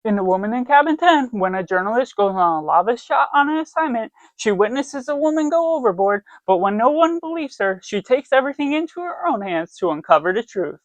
In The Woman in Cabin 10, when a journalist goes on a lava shot on an assignment, she witnesses a woman go overboard, but when no one believes her, she takes everything into her own hands to uncover the truth.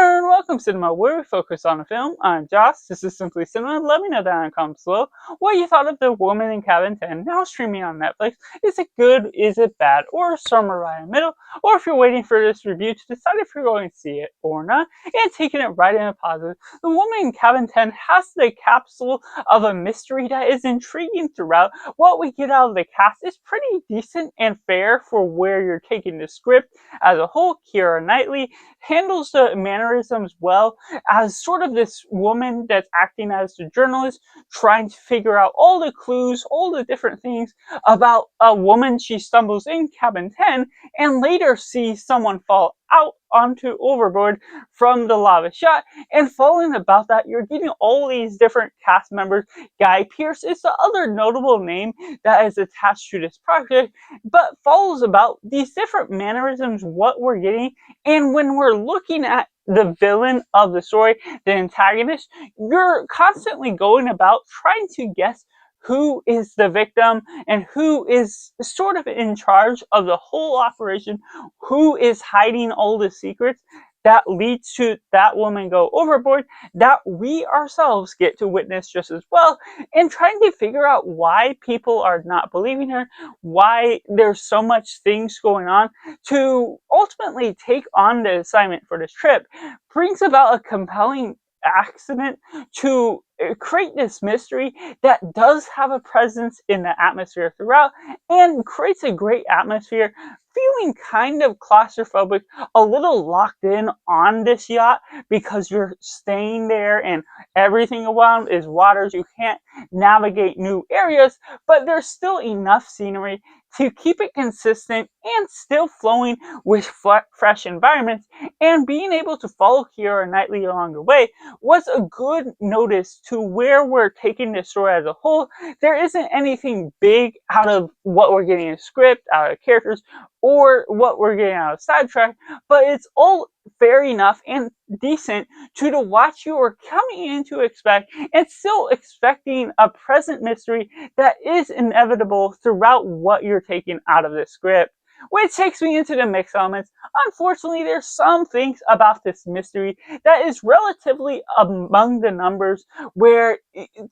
And welcome Cinema, where we focus on a film. I'm Josh, this is Simply Cinema. Let me know down in the comments below what you thought of The Woman in Cabin 10, now streaming on Netflix. Is it good, is it bad, or somewhere right in the middle? Or if you're waiting for this review to decide if you're going to see it or not, and taking it right in a positive. The Woman in Cabin 10 has the capsule of a mystery that is intriguing throughout. What we get out of the cast is pretty decent and fair for where you're taking the script as a whole. Kiera Knightley handles the mannerisms well as sort of this woman that's acting as the journalist, trying to figure out all the clues, all the different things about a woman she stumbles in cabin 10 and later sees someone fall out onto overboard from the lava shot. And following about that, you're getting all these different cast members. Guy Pearce is the other notable name that is attached to this project, but follows about these different mannerisms, what we're getting. And when we're looking at the villain of the story, the antagonist, you're constantly going about trying to guess who is the victim and who is sort of in charge of the whole operation, who is hiding all the secrets that leads to that woman go overboard, that we ourselves get to witness just as well, and trying to figure out why people are not believing her, why there's so much things going on. To ultimately take on the assignment for this trip brings about a compelling accident to create this mystery that does have a presence in the atmosphere throughout and creates a great atmosphere, feeling kind of claustrophobic, a little locked in on this yacht because you're staying there and everything around is waters. You can't navigate new areas, but there's still enough scenery to keep it consistent and still flowing with fresh environments. And being able to follow Kiera Knightley along the way was a good notice to where we're taking the story as a whole. There isn't anything big out of what we're getting in script, out of characters, or what we're getting out of sidetrack, but it's all fair enough and decent to the watch you are coming in to expect and still expecting a present mystery that is inevitable throughout what you're taking out of the script. Which takes me into the mix elements. Unfortunately, there's some things about this mystery that is relatively among the numbers, where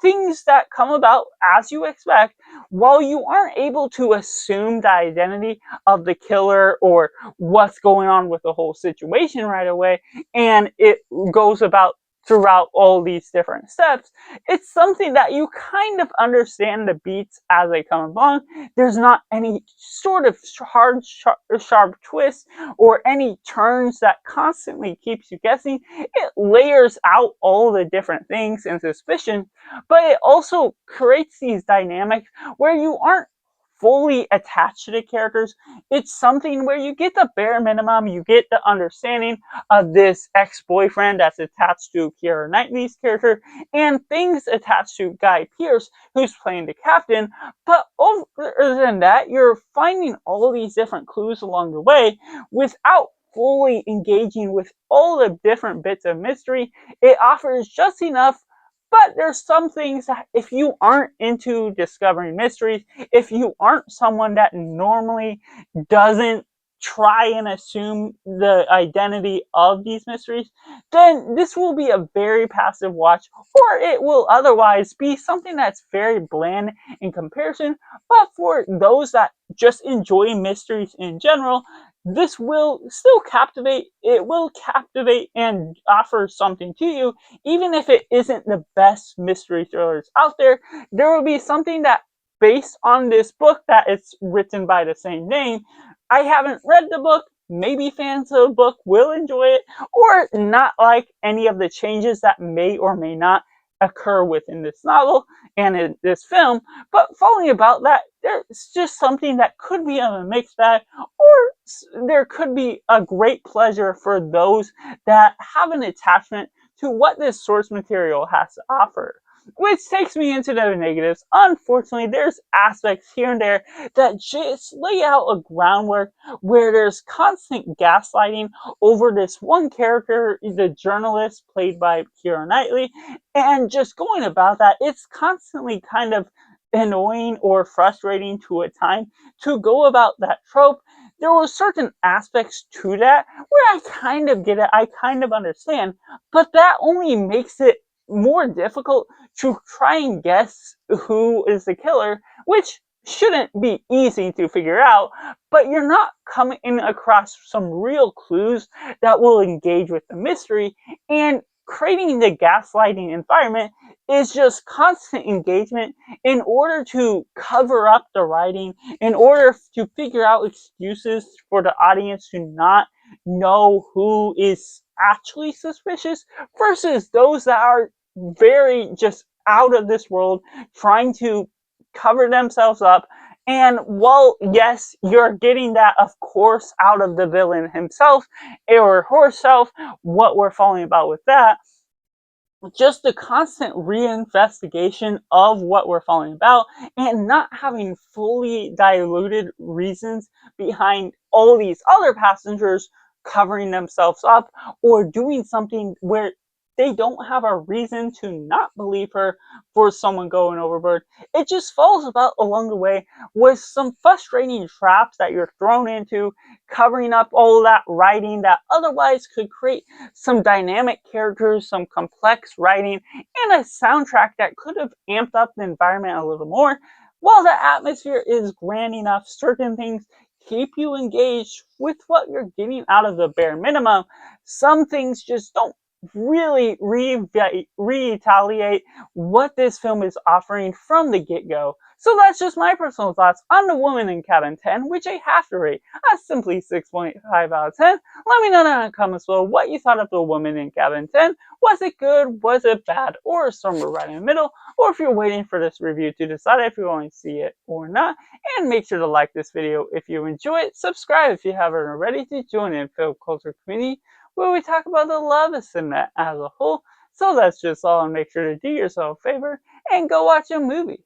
things that come about as you expect, while you aren't able to assume the identity of the killer or what's going on with the whole situation right away, and it goes about throughout all these different steps, it's something that you kind of understand the beats as they come along. There's not any sort of hard, sharp twist or any turns that constantly keeps you guessing. It layers out all the different things and suspicion, but it also creates these dynamics where you aren't fully attached to the characters. It's something where you get the bare minimum, you get the understanding of this ex-boyfriend that's attached to Kiera Knightley's character, and things attached to Guy Pearce, who's playing the captain. But other than that, you're finding all these different clues along the way without fully engaging with all the different bits of mystery. It offers just enough, but there's some things that if you aren't into discovering mysteries, if you aren't someone that normally doesn't try and assume the identity of these mysteries, then this will be a very passive watch, or it will otherwise be something that's very bland in comparison. But for those that just enjoy mysteries in general, this will still captivate. It will captivate and offer something to you, even if it isn't the best mystery thrillers out there. There will be something that, based on this book that it's written by the same name, I haven't read the book. Maybe fans of the book will enjoy it or not like any of the changes that may or may not occur within this novel and in this film. But following about that, there's just something that could be of a mixed bag, or there could be a great pleasure for those that have an attachment to what this source material has to offer. which takes me into the negatives. Unfortunately, there's aspects here and there that just lay out a groundwork where there's constant gaslighting over this one character, the journalist played by Kiera Knightley, and just going about that, it's constantly kind of annoying or frustrating to a time to go about that trope. There were certain aspects to that where I kind of get it, I kind of understand, but that only makes it more difficult to try and guess who is the killer, which shouldn't be easy to figure out, but you're not coming across some real clues that will engage with the mystery, and creating the gaslighting environment is just constant engagement in order to cover up the writing, in order to figure out excuses for the audience to not know who is actually suspicious versus those that are very just out of this world trying to cover themselves up. And while, yes, you're getting that, of course, out of the villain himself or herself, what we're falling about with that, just the constant reinvestigation of what we're falling about and not having fully diluted reasons behind all these other passengers covering themselves up or doing something where they don't have a reason to not believe her for someone going overboard. It just falls about along the way with some frustrating traps that you're thrown into, covering up all that writing that otherwise could create some dynamic characters, some complex writing, and a soundtrack that could have amped up the environment a little more. While the atmosphere is grand enough, certain things keep you engaged with what you're getting out of the bare minimum. Some things just don't really retaliate what this film is offering from the get-go. So that's just my personal thoughts on The Woman in Cabin 10, which I have to rate a simply 6.5 out of 10. Let me know down in the comments below what you thought of The Woman in Cabin 10. Was it good? Was it bad? Or somewhere right in the middle? Or if you're waiting for this review to decide if you want to see it or not. And make sure to like this video if you enjoy it. Subscribe if you haven't already to join in film culture community where we talk about the love of cinema as a whole. So that's just all, and make sure to do yourself a favor and go watch a movie.